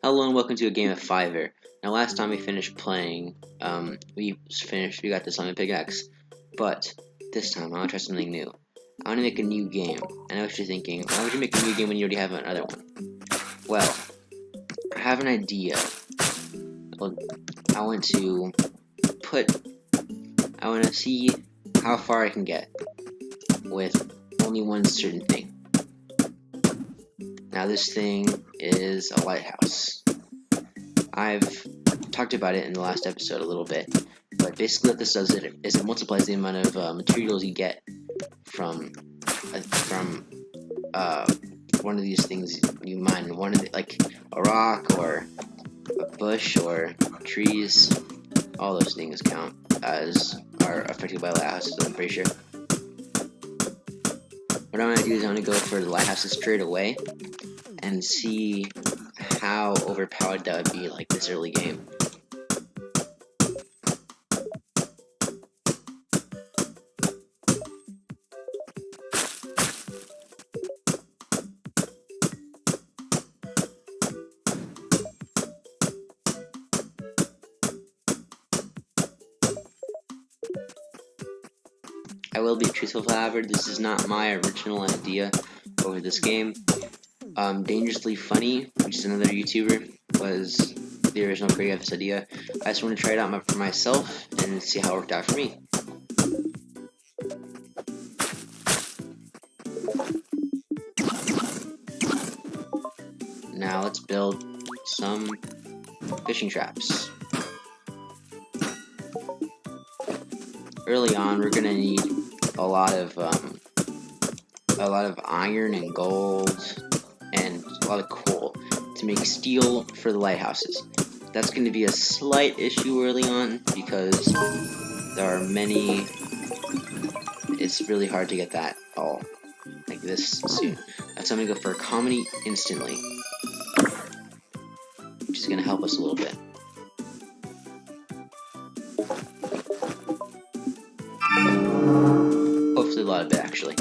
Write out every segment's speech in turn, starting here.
Hello and welcome to a game of Fiverr. Now, last time we finished playing, we got this on a pickaxe, but this time I want to try something new. I want to make a new game. I know what you're thinking. Why would you make a new game when you already have another one? Well, I have an idea. Well, I want to see how far I can get with only one certain thing. Now, this thing is a lighthouse. I've talked about it in the last episode a little bit, but basically what this does is it multiplies the amount of materials you get from one of these things you mine. Like a rock or a bush or trees. All those things count as are affected by lighthouses, I'm pretty sure. What I'm going to do is I'm going to go for the lighthouses straight away and see how overpowered that would be like this early game. I will be truthful, however, this is not my original idea over this game. Dangerously Funny, which is another YouTuber, was the original creator of this idea. I just want to try it out for myself and see how it worked out for me. Now let's build some fishing traps. Early on, we're gonna need a lot of iron and gold and a lot of coal to make steel for the lighthouses. That's going to be a slight issue early on because there are many. It's really hard to get that all like this soon. So I'm gonna go for a comedy instantly, which is gonna help us a little bit. Hopefully a lot of it, actually.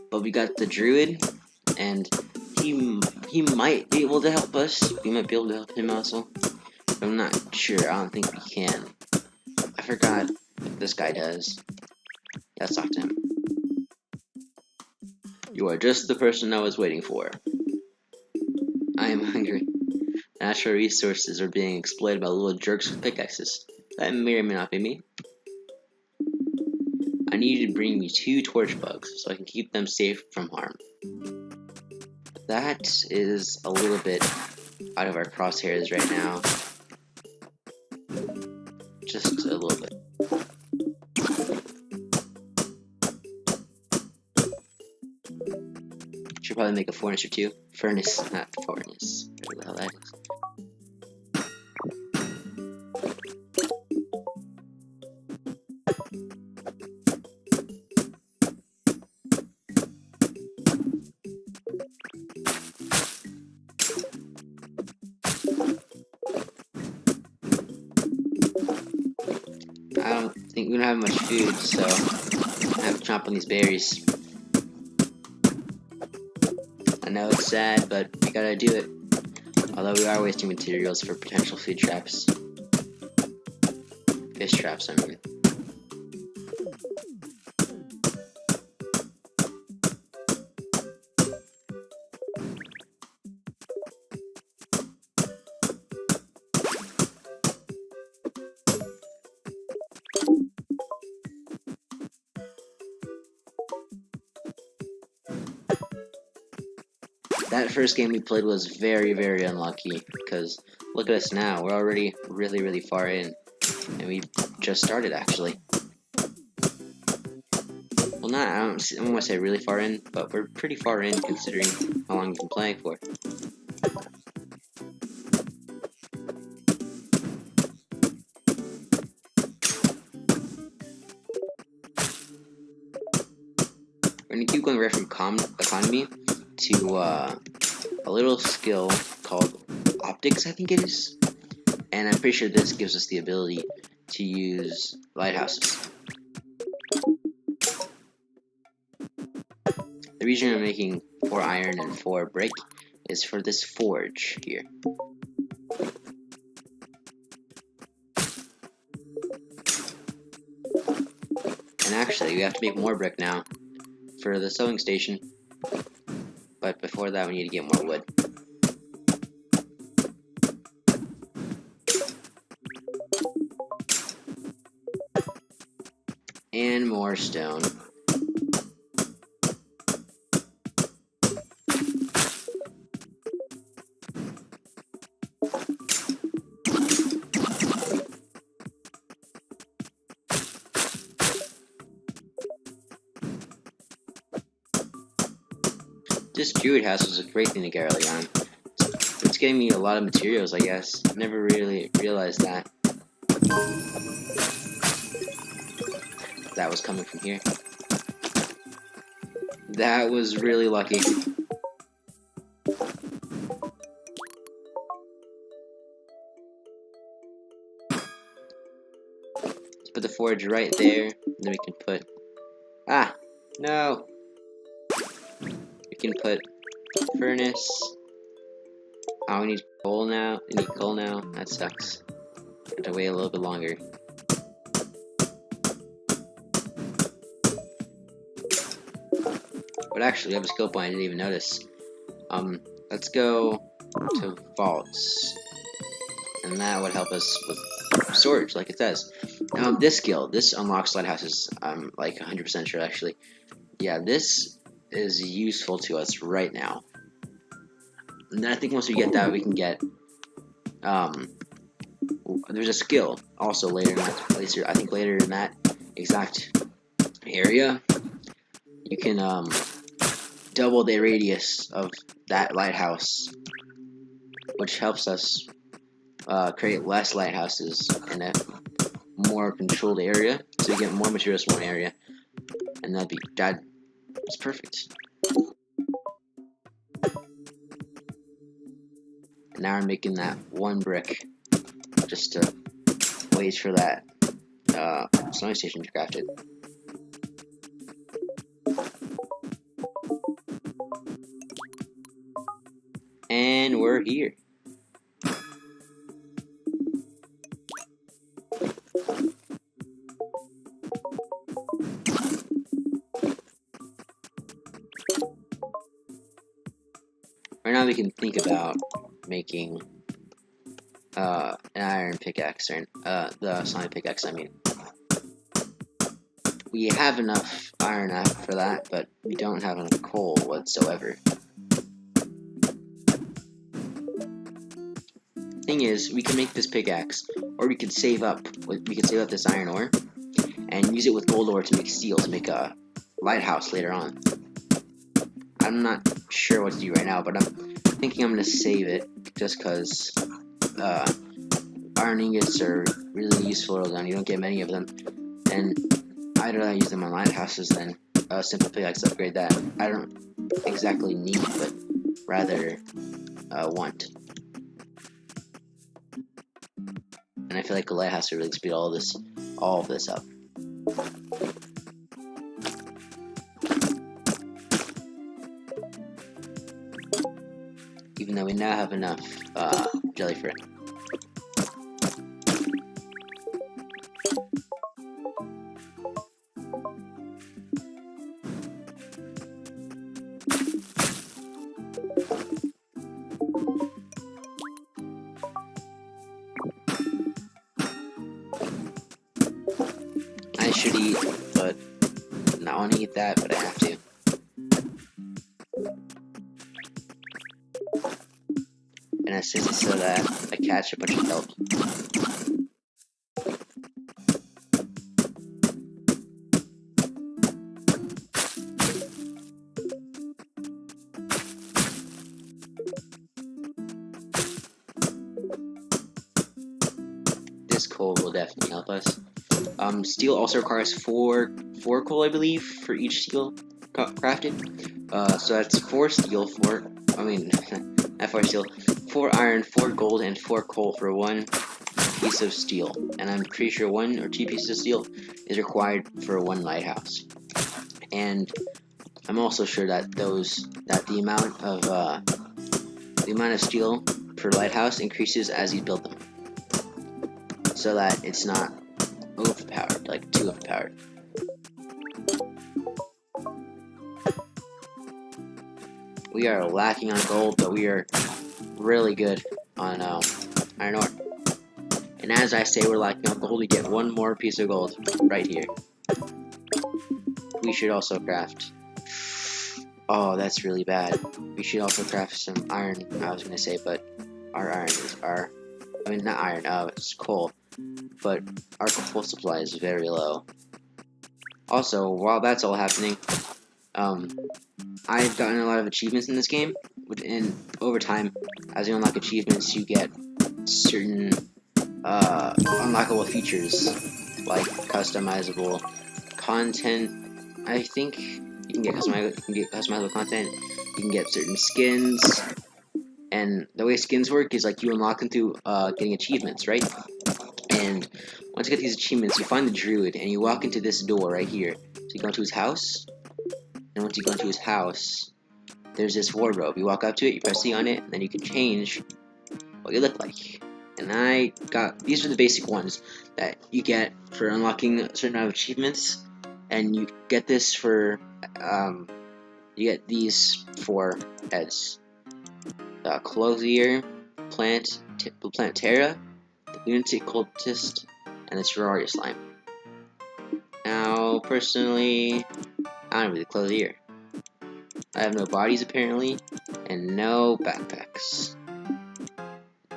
But we got the druid, and he might be able to help us. We might be able to help him also. But I'm not sure. I don't think we can. I forgot what this guy does. Let's talk to him. You are just the person I was waiting for. I am hungry. Natural resources are being exploited by little jerks with pickaxes. That may or may not be me. I need you to bring me 2 torch bugs so I can keep them safe from harm. That is a little bit out of our crosshairs right now. Just a little bit. Should probably make a furnace or 2. Furnace, not furnace. Whatever the hell that is. I don't think we don't have much food, so I have to chomp on these berries. I know it's sad, but we gotta do it. Although we are wasting materials for potential food traps. Fish traps, I mean. That first game we played was very, very unlucky, because look at us now, we're already really, really far in, and we just started, actually. Well, I don't want to say really far in, but we're pretty far in, considering how long we've been playing for. We're going to keep going right from economy to a little skill called optics, I think it is, and I'm pretty sure this gives us the ability to use lighthouses. The reason I'm making 4 iron and 4 brick is for this forge here. And actually, we have to make more brick now for the sewing station. But before that, we need to get more wood. And more stone. This druid house is a great thing to get early on. It's getting me a lot of materials, I guess. Never really realized that. That was coming from here. That was really lucky. Let's put the forge right there. Then we can put... Ah! No! We can put furnace. Oh, we need coal now. We need coal now. That sucks. Have to wait a little bit longer. But actually, I have a skill point I didn't even notice. Let's go to vaults, and that would help us with storage, like it says. This skill, this unlocks lighthouses. I'm like 100% sure, actually. Yeah, this is useful to us right now. And then I think once we get that, we can get there's a skill also later in that I think later in that exact area, you can double the radius of that lighthouse, which helps us create less lighthouses in a more controlled area, so you get more materials from one area, and that's perfect. And now I'm making that 1 brick just to wait for that sewing station to craft it. And we're here. Right now we can think about making an iron pickaxe, or the slime pickaxe, I mean. We have enough iron for that, but we don't have enough coal whatsoever. Thing is, we can make this pickaxe, or we could save up this iron ore and use it with gold ore to make steel, to make a lighthouse later on. I'm not sure what to do right now, but I'm thinking I'm gonna save it just because iron ingots are really useful early on. You don't get many of them, and I'd rather use them on lighthouses than a simple pickaxe to upgrade that I don't exactly need, but rather want. And I feel like a lighthouse would really speed all of this up. Even though we now have enough jelly for it. I should eat, but I don't want to eat that, but I have to. And I said so that I catch a bunch of kelp. This coal will definitely help us. Steel also requires 4 coal, I believe, for each steel crafted. So that's 4 steel, 4 iron, 4 gold, and 4 coal for 1 piece of steel. And I'm pretty sure 1 or 2 pieces of steel is required for 1 lighthouse. And I'm also sure that the amount of steel per lighthouse increases as you build them, so that it's not overpowered, like too overpowered. We are lacking on gold, but we are really good on iron ore. And as I say we're lacking on gold, we get one more piece of gold right here. We should also craft... Oh, that's really bad. We should also craft some iron, I was gonna say, but our iron is I mean, not iron, it's coal. But our coal supply is very low. Also, while that's all happening, I've gotten a lot of achievements in this game, and over time, as you unlock achievements, you get certain unlockable features, like customizable content. I think you can get customizable content. You can get certain skins, and the way skins work is like you unlock them through getting achievements, right? And once you get these achievements, you find the druid, and you walk into this door right here. So you go into his house. And once you go into his house, there's this wardrobe. You walk up to it, you press C on it, and then you can change what you look like. And I got, these are the basic ones that you get for unlocking a certain amount of achievements. And you get this for, you get these 4 heads. The Clothier, Planetara, the Lunatic Cultist, and the Forager Slime. Now, personally, I want to be the Clothier. I have no bodies apparently, and no backpacks.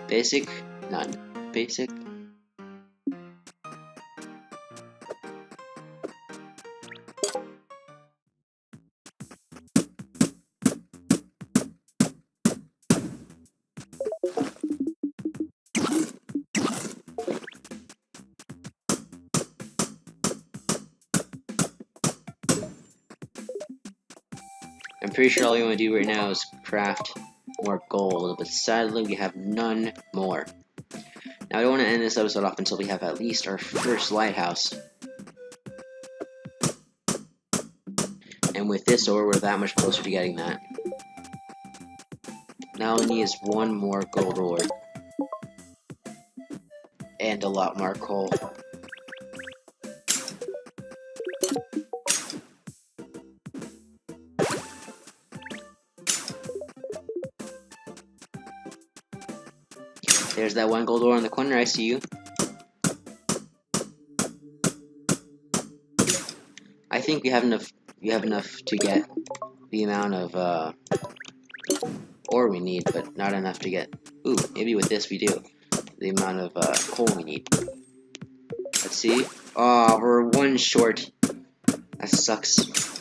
Basic, none. Basic. I'm pretty sure all you want to do right now is craft more gold, but sadly we have none more. Now I don't want to end this episode off until we have at least our first lighthouse. And with this ore, we're that much closer to getting that. Now all we need is one more gold ore. And a lot more coal. There's that one gold ore in the corner, I see you. I think we have enough to get the amount of ore we need, but not enough to get, ooh, maybe with this we do, the amount of coal we need. Let's see. Oh, we're 1 short. That sucks.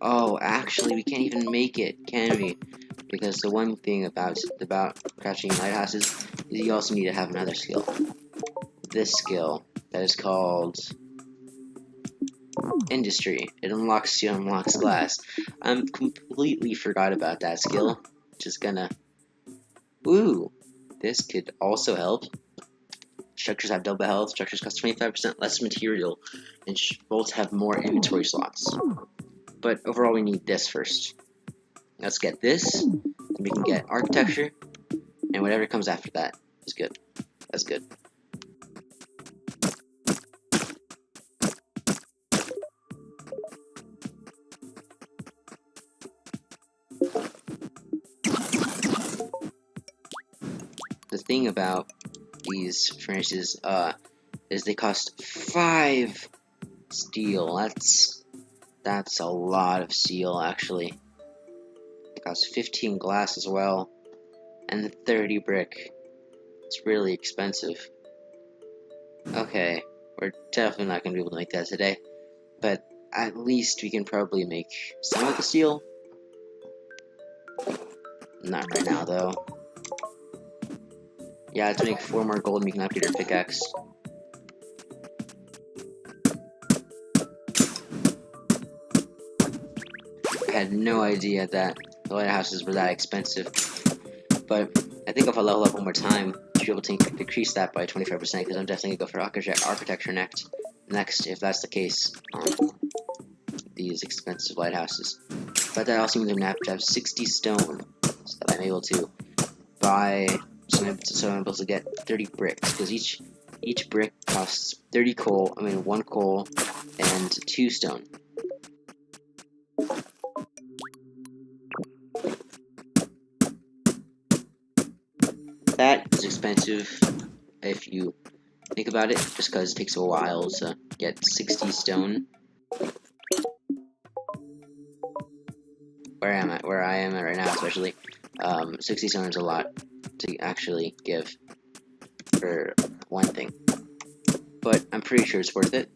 Oh, actually, we can't even make it, can we? Because the one thing about crafting lighthouses is you also need to have another skill. This skill that is called Industry. It unlocks steel, unlocks glass. I'm completely forgot about that skill. Just gonna. Ooh, this could also help. Structures have double health. Structures cost 25% less material, and bolts have more inventory slots. But overall, we need this first. Let's get this, and we can get architecture, and whatever comes after that is good. That's good. The thing about these furnaces, is they cost 5 steel. That's a lot of steel, actually. It costs 15 glass as well, and 30 brick. It's really expensive. Okay, we're definitely not going to be able to make that today, but at least we can probably make some of the steel. Not right now, though. Yeah, to make 4 more gold, and we can upgrade our pickaxe. I had no idea that the lighthouses were that expensive, but I think if I level up one more time, I'll be able to decrease that by 25%, because I'm definitely going to go for architecture next, if that's the case. these expensive lighthouses. But that also means I'm gonna have to have 60 stone, so that I'm able to buy, so I'm able to get 30 bricks, because each brick costs 30 coal, 1 coal, and 2 stone. That is expensive if you think about it, just because it takes a while to get 60 stone. Where I am at right now, especially, 60 stone is a lot to actually give for one thing. But I'm pretty sure it's worth it.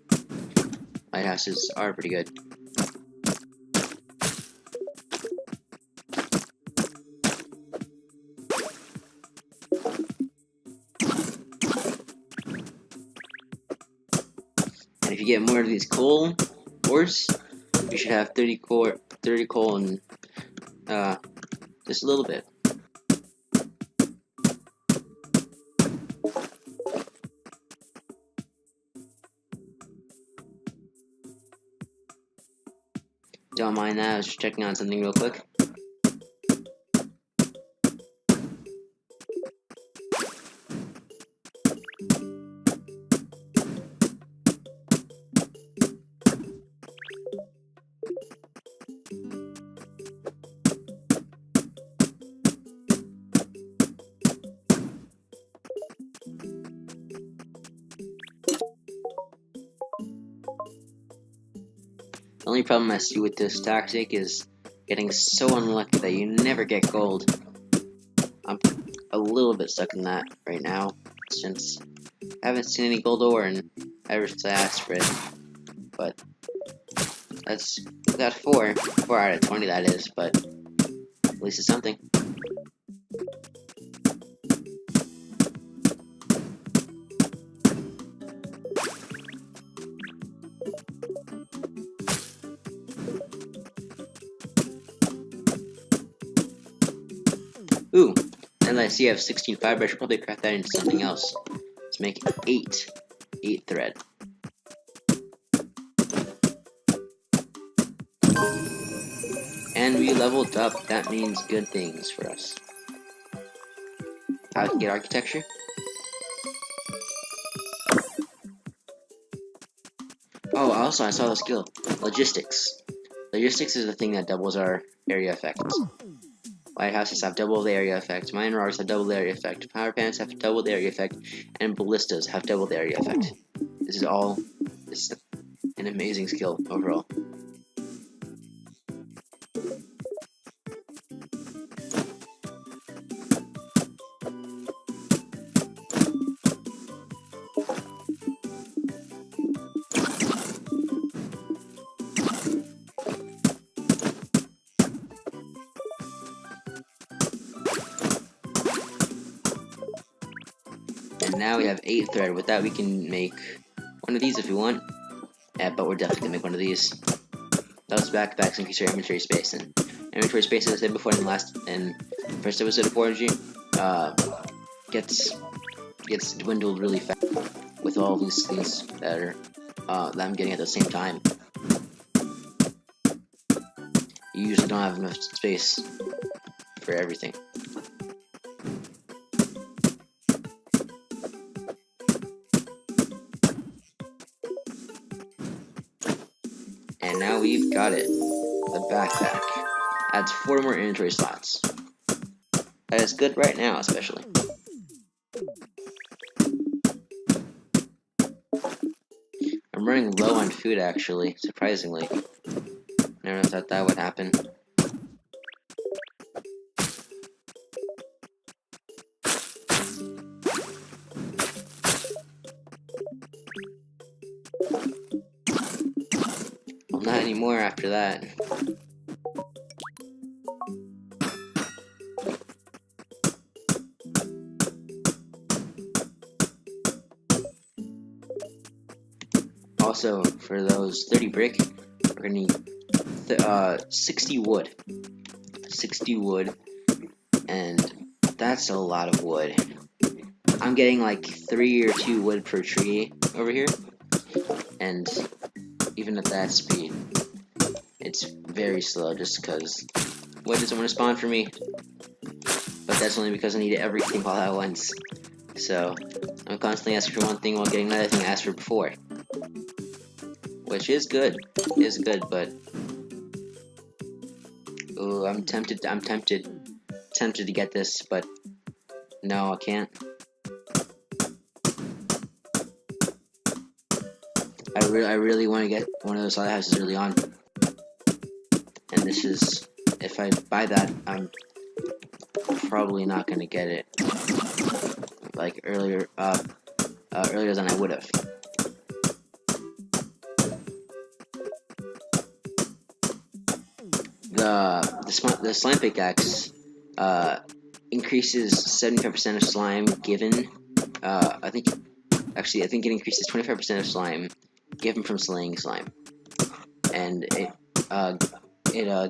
Lighthouses are pretty good. And if you get more of these coal ores, you should have 30 coal and just a little bit. Don't mind that, I was just checking on something real quick. The only problem I see with this tactic is getting so unlucky that you never get gold. I'm a little bit stuck in that right now, since I haven't seen any gold ore ever since I asked for it. But we got 4 out of 20 that is, but at least it's something. Ooh, and I see I have 16 fiber. I should probably craft that into something else. Let's make 8 thread. And we leveled up. That means good things for us. How to get architecture? Oh, also I saw the skill. Logistics. Logistics is the thing that doubles our area effect. Lighthouses have double the area effect, mine rods have double the area effect, power pants have double the area effect, and ballistas have double the area effect. This is an amazing skill overall. And now we have 8 thread. With that, we can make one of these if we want. Yeah, but we're definitely gonna make one of these. Those backpacks increase your inventory space, and inventory space, as I said before in the first episode of Forager, gets dwindled really fast with all these things that I'm getting at the same time. You usually don't have enough space for everything. And now we've got it. The backpack adds 4 more inventory slots. That is good right now, especially. I'm running low on food, actually, surprisingly. Never thought that would happen. Well, not anymore after that. Also, for those 30 brick, we're gonna need 60 wood. 60 wood, and that's a lot of wood. I'm getting like 3 or 2 wood per tree over here, and even at that speed, It's very slow just because wood doesn't want to spawn for me. But that's only because I need everything all at once. So I'm constantly asking for one thing while getting another thing I asked for before. Which is good. Is good, but ooh, I'm tempted to get this, but no, I can't. I really want to get one of those lighthouses early on. And this is, if I buy that, I'm probably not gonna get it like earlier than I would have. The slime pickaxe increases 75% of slime given. I think it increases 25% of slime given from slaying slime, and it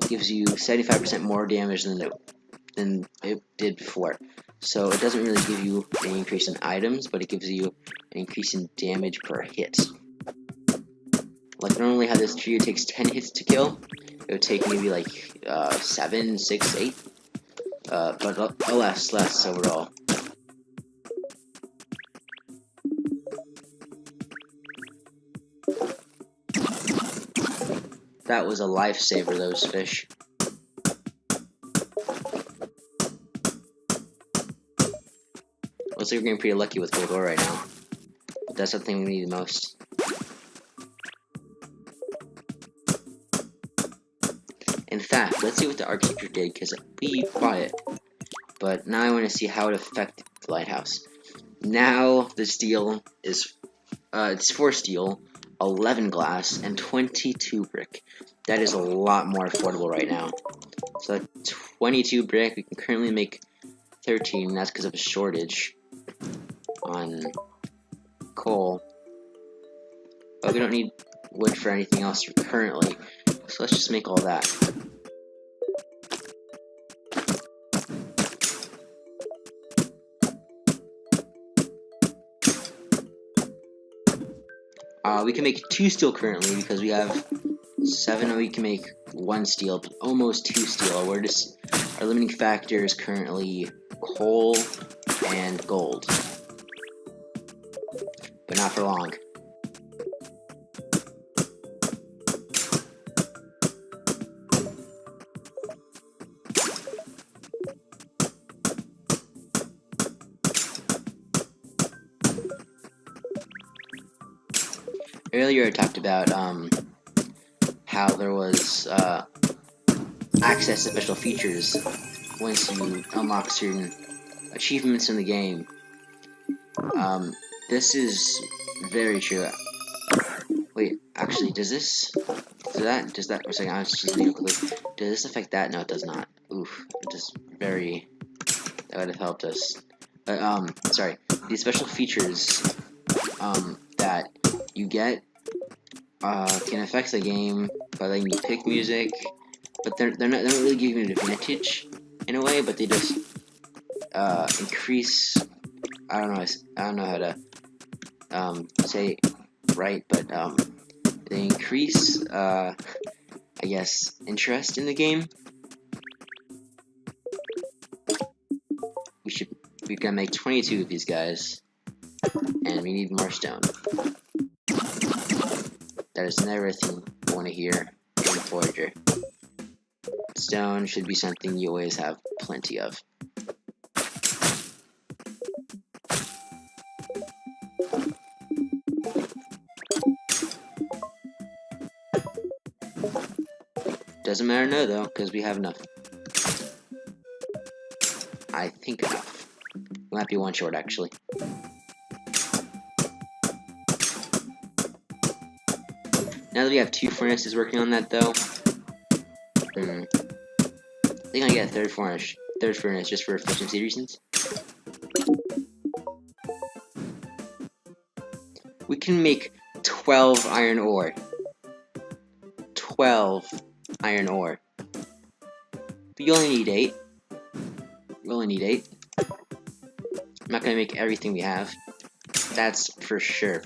gives you 75% more damage than it did before. So it doesn't really give you an increase in items, but it gives you an increase in damage per hit. Like normally how this trio takes 10 hits to kill, it would take maybe like 7, 6, 8. But less overall. That was a lifesaver, those fish. Looks like we're getting pretty lucky with gold ore right now. But that's the thing we need the most. In fact, let's see what the architecture did, because we bought it. But now I want to see how it affected the lighthouse. Now the steel is, it's 4 steel, 11 glass, and 22 brick. That is a lot more affordable right now. So 22 brick, we can currently make 13, that's because of a shortage on coal. But we don't need wood for anything else currently, so let's just make all that. We can make 2 steel currently because we have 7, and we can make 1 steel, almost 2 steel. Our limiting factor is currently coal and gold, but not for long. Earlier I talked about how there was access to special features once you unlock certain achievements in the game. This is very true. Wait, actually, does that for a second, I was just thinking quickly. Does this affect that? No, it does not. Oof, that would have helped us. But sorry, these special features that you get can affect the game by letting you pick music, but they don't really give you an advantage in a way, but they just increase. I don't know how to say it right, but they increase I guess interest in the game. We're gonna make 22 of these guys, and we need more stone. That is never a thing I want to hear in the Forager. Stone should be something you always have plenty of. Doesn't matter now though, because we have enough. I think enough. We might be 1 short actually. Now that we have 2 furnaces working on that though, I think I get a third furnace just for efficiency reasons. We can make 12 iron ore. 12 iron ore. But you only need 8. You only need 8. I'm not gonna make everything we have. That's for sure,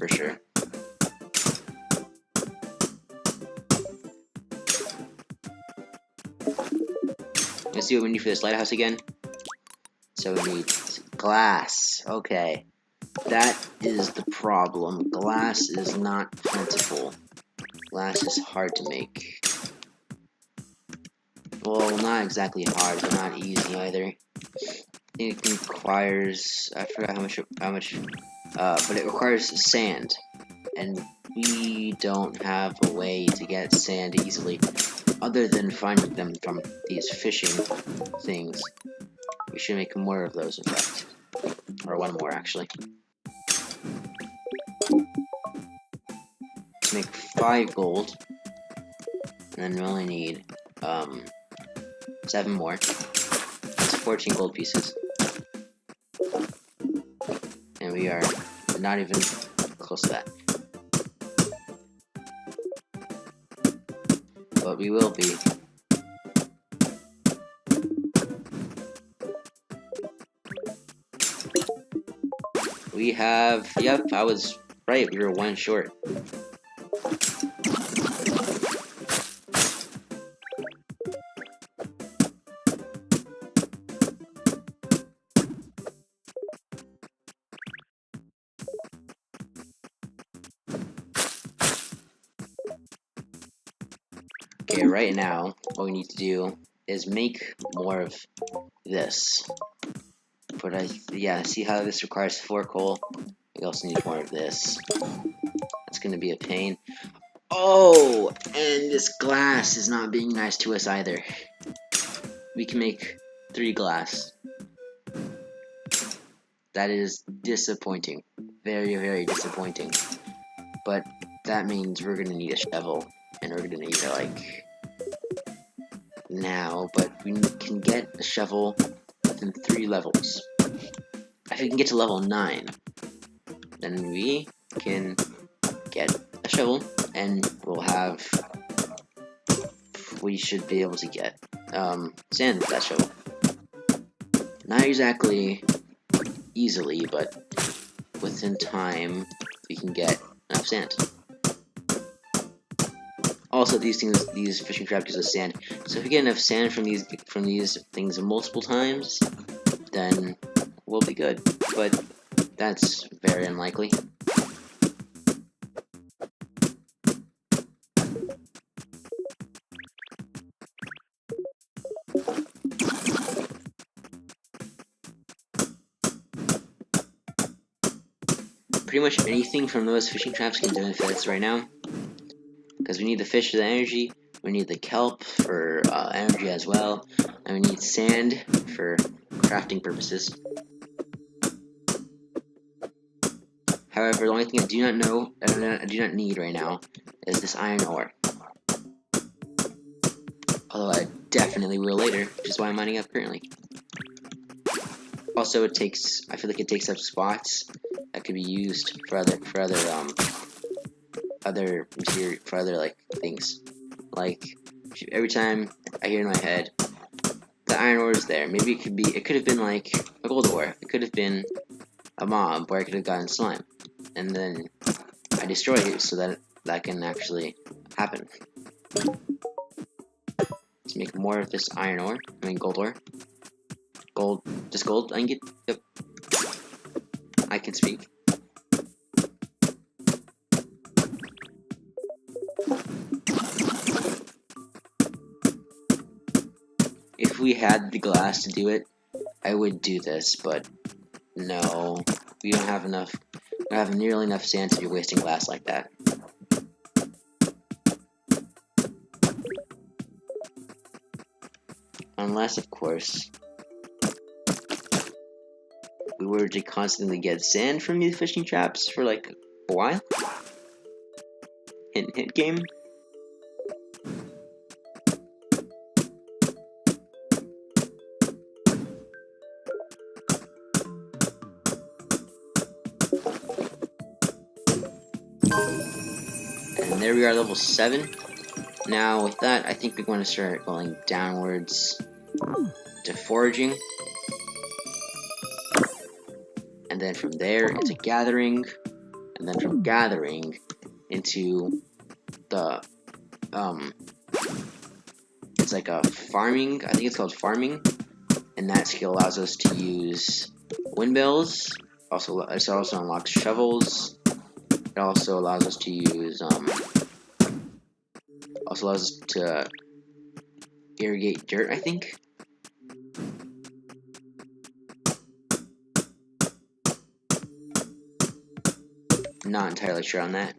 Let's see what we need for this lighthouse again. So we need glass. Okay. That is the problem. Glass is not plentiful. Glass is hard to make. Well, not exactly hard, but not easy either. I think it requires, I forgot how much, but it requires sand. And we don't have a way to get sand easily, other than finding them from these fishing things. We should make more of those, in fact. Or one more, actually. Let's make 5 gold. And then we only need, 7 more. That's 14 gold pieces. And we are not even close to that. But we will be. We have, yep, I was right, we were 1 short. Okay, right now, what we need to do is make more of this. But yeah, see how this requires 4 coal? We also need more of this. That's gonna be a pain. Oh, and this glass is not being nice to us either. We can make 3 glass. That is disappointing. Very, very disappointing. But that means we're gonna need a shovel. And we're gonna need it, like, now. But we can get a shovel within 3 levels. If we can get to level 9, then we can get a shovel, and we should be able to get sand with that shovel. Not exactly easily, but within time we can get enough sand. Also, these fishing traps gives us sand. So if we get enough sand from these things multiple times, then we'll be good. But that's very unlikely. Pretty much anything from those fishing traps can benefit us right now. Because we need the fish for the energy, we need the kelp for energy as well, and we need sand for crafting purposes. However, the only thing I do not need right now, is this iron ore. Although I definitely will later, which is why I'm mining up currently. Also, I feel like it takes up spots that could be used for other like things. Like every time I hear in my head, the iron ore is there. Maybe it could have been like a gold ore. It could have been a mob where I could have gotten slime, and then I destroy it so that can actually happen. Let's make more of this iron ore. I mean gold ore. Just gold. I can get. Yep. I can speak. If we had the glass to do it, I would do this, but no, we don't have enough. We don't have nearly enough sand to be wasting glass like that. Unless, of course, we were to constantly get sand from these fishing traps for like a while. Hint game. And there we are, level 7. Now with that, I think we're going to start going downwards to foraging. And then from there into gathering. And then from gathering into the is like a farming. I think it's called farming, and that skill allows us to use windmills. Also, it also unlocks shovels. It also allows us to use also allows us to irrigate dirt, I think. Not entirely sure on that.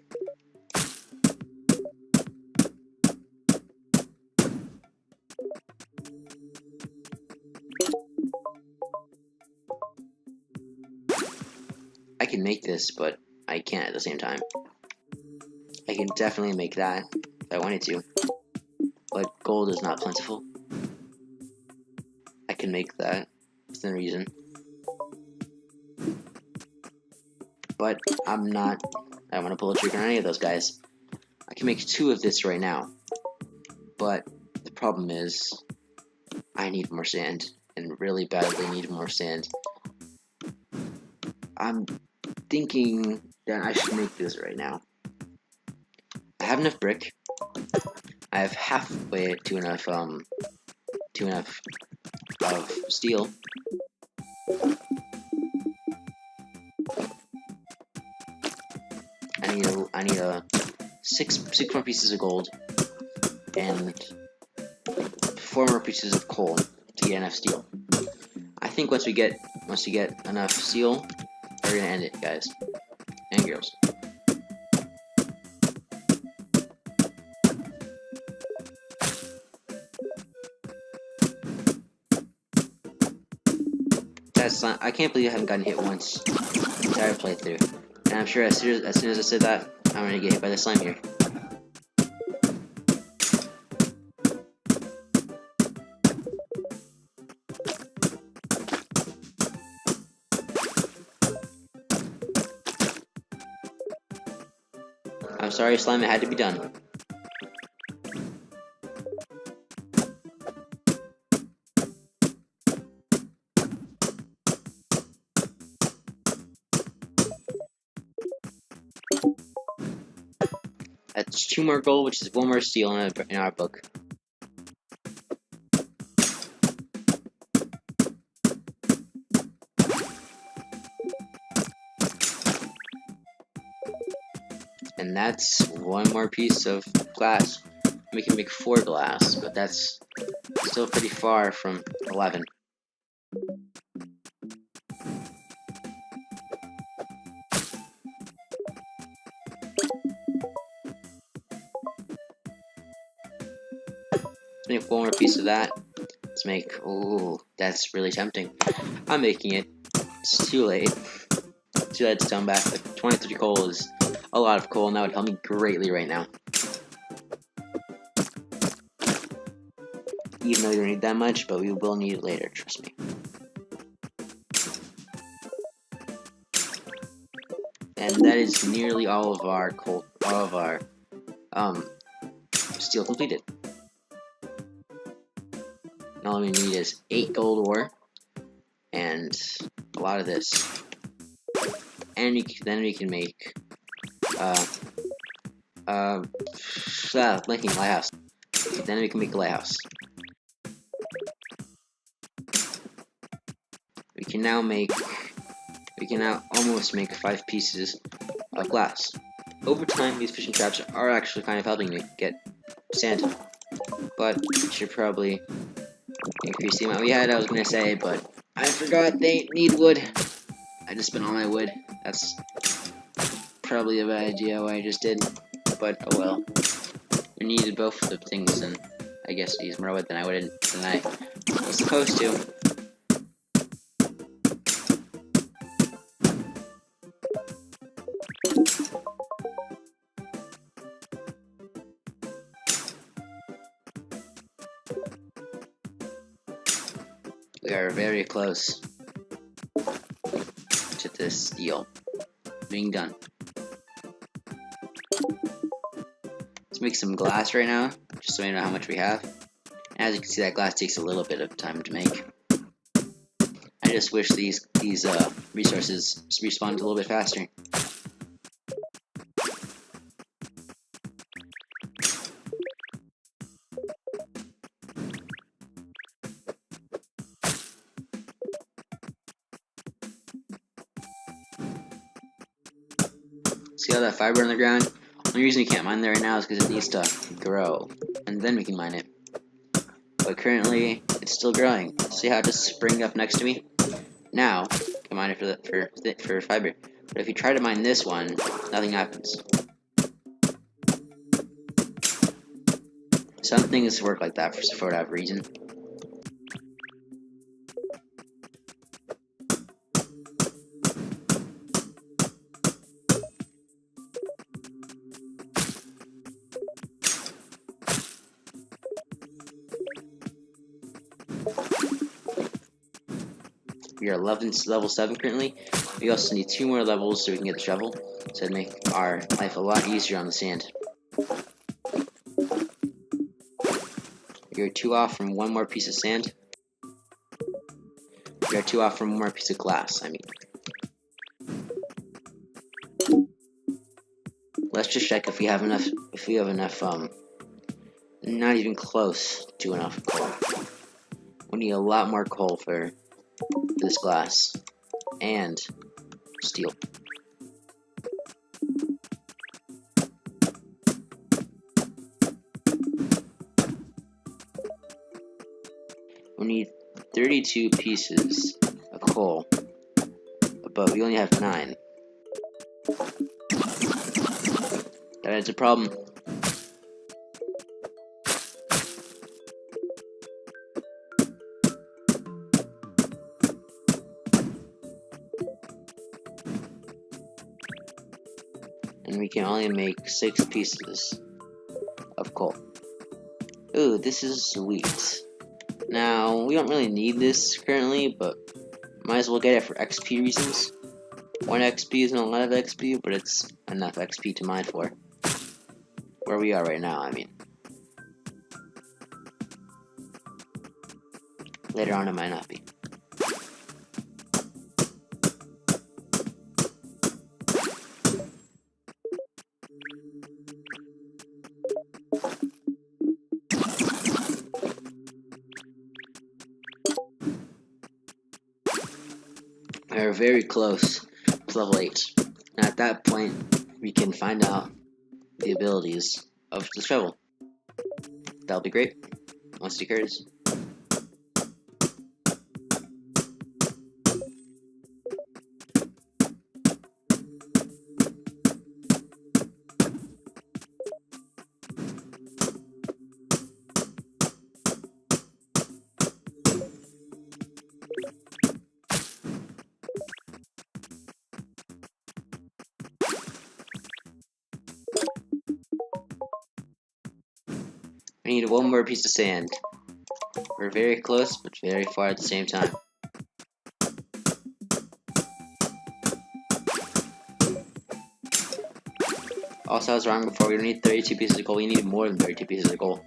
I can make this, but I can't at the same time. I can definitely make that if I wanted to, but gold is not plentiful. I can make that within reason, but I don't want to pull a trigger on any of those guys. I can make 2 of this right now, but the problem is I need more sand, and really badly need more sand. I'm thinking that I should make this right now. I have enough brick. I have halfway to enough of steel. I need a six more pieces of gold and 4 more pieces of coal to get enough steel. I think once we get enough steel, we're gonna end it, guys and girls. I can't believe I haven't gotten hit once the entire playthrough. And I'm sure as soon as I said that, I'm gonna get hit by the slime here. I'm sorry, slime, it had to be done. That's 2 more gold, which is 1 more steel in our book. And that's 1 more piece of glass. We can make 4 glass, but that's still pretty far from 11. Let's make 1 more piece of that. Let's make, ooh, that's really tempting. I'm making it. It's too late. Too late to come back. But 23 coal is a lot of coal, and that would help me greatly right now. Even though we don't need that much, but we will need it later, trust me. And that is nearly all of our coal, all of our steel completed. And all we need is 8 gold ore and a lot of this. And then we can make making a lighthouse. Then we can make a lighthouse. We can now almost make 5 pieces of glass. Over time, these fishing traps are actually kind of helping me get sand. But we should probably increase the amount we had, I was gonna say, but I forgot they need wood. I just spent all my wood. That's probably a bad idea what I just did, but oh well. We needed both of the things, and I guess I used more wood than I was supposed to. We are very close to this deal being done. Let's make some glass right now, just so we know how much we have. And as you can see, that glass takes a little bit of time to make. I just wish these resources respawned a little bit faster. See all that fiber on the ground? The only reason we can't mine there right now is because it needs to grow, and then we can mine it. But currently, it's still growing. See how it just sprang up next to me? Now, I can mine it for fiber. But if you try to mine this one, nothing happens. Some things work like that for whatever reason. We are level 7 currently. We also need 2 more levels so we can get the shovel. So it'd make our life a lot easier on the sand. We are 2 off from 1 more piece of sand. We are 2 off from 1 more piece of glass, I mean. Let's just check if we have enough, not even close to enough coal. We need a lot more coal for this glass and steel. We need 32 pieces of coal, but we only have 9. That is a problem. And we can only make 6 pieces of coal. Ooh, this is sweet. Now, we don't really need this currently, but might as well get it for XP reasons. 1 XP isn't a lot of XP, but it's enough XP to mine for. Where we are right now, I mean. Later on, it might not be. We're very close to level 8. And at that point, we can find out the abilities of the shovel. That'll be great once it occurs. We need 1 more piece of sand. We're very close, but very far at the same time. Also, I was wrong before. We don't need 32 pieces of coal. We need more than 32 pieces of coal.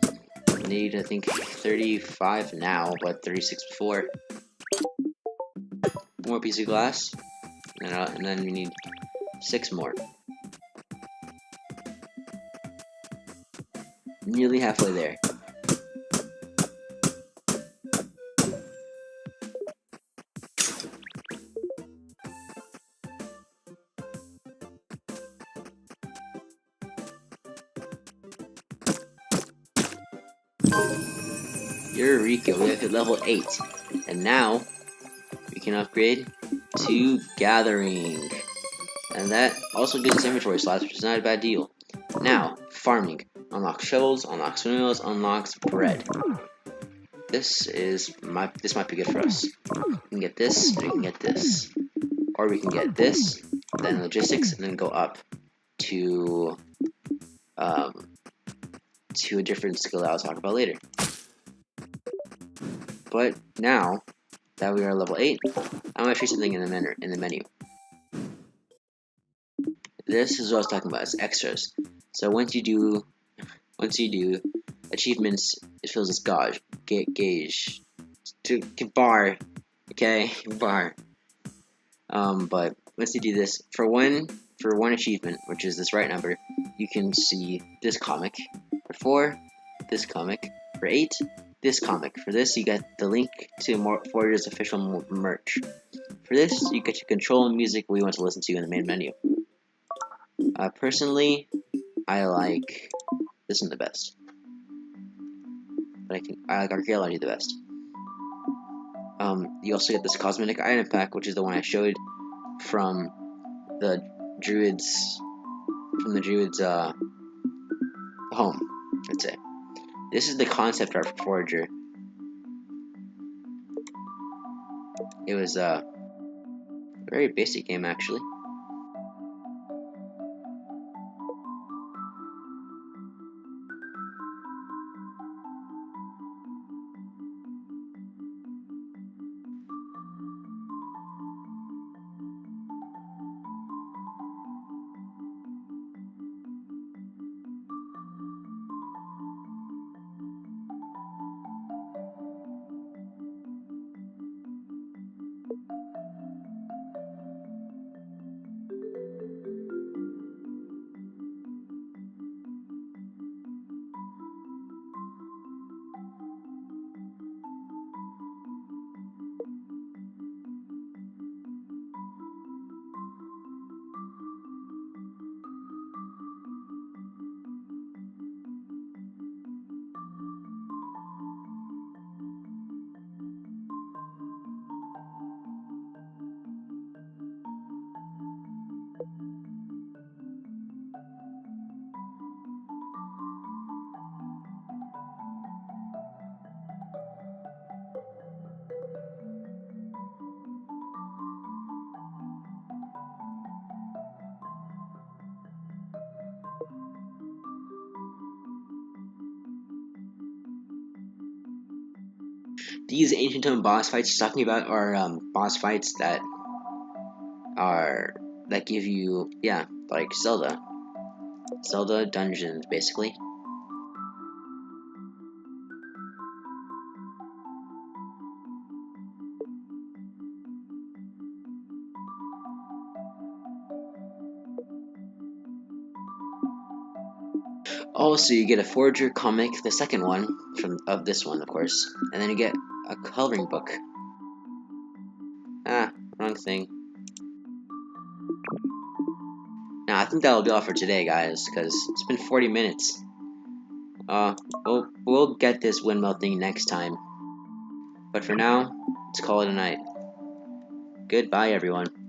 We need, I think, 35 now, but 36 before. 1 more piece of glass. And then we need 6 more. Nearly halfway there. Eureka, we have hit level 8. And now, we can upgrade to Gathering. And that also gives us inventory slots, which is not a bad deal. Now, farming. Unlocks shovels, unlocks windmills, unlocks bread. This might be good for us. We can get this, and we can get this. Or we can get this, then logistics, and then go up to a different skill that I'll talk about later. But now that we are level 8, I'm gonna show you something in the menu. This is what I was talking about. It's extras. So once you do achievements, it fills this gauge to bar. Okay, bar. But once you do this, for one achievement, which is this right number, you can see this comic. For 4, this comic. For 8, this comic. For this, you get the link to Forager's official merch. For this, you get to control music we want to listen to in the main menu. Personally, I like this one the best. But I like archaeology the best. You also get this cosmetic item pack, which is the one I showed from the druids home. Let's say this is the concept art for Forager. It was a very basic game actually. These ancient tome boss fights he's talking about are boss fights that give you like Zelda dungeons basically. Also, you get a Forager comic, the second one of this one, of course, and then you get a coloring book. Ah, wrong thing. Now, I think that'll be all for today, guys, because it's been 40 minutes. We'll get this windmill thing next time. But for now, let's call it a night. Goodbye, everyone.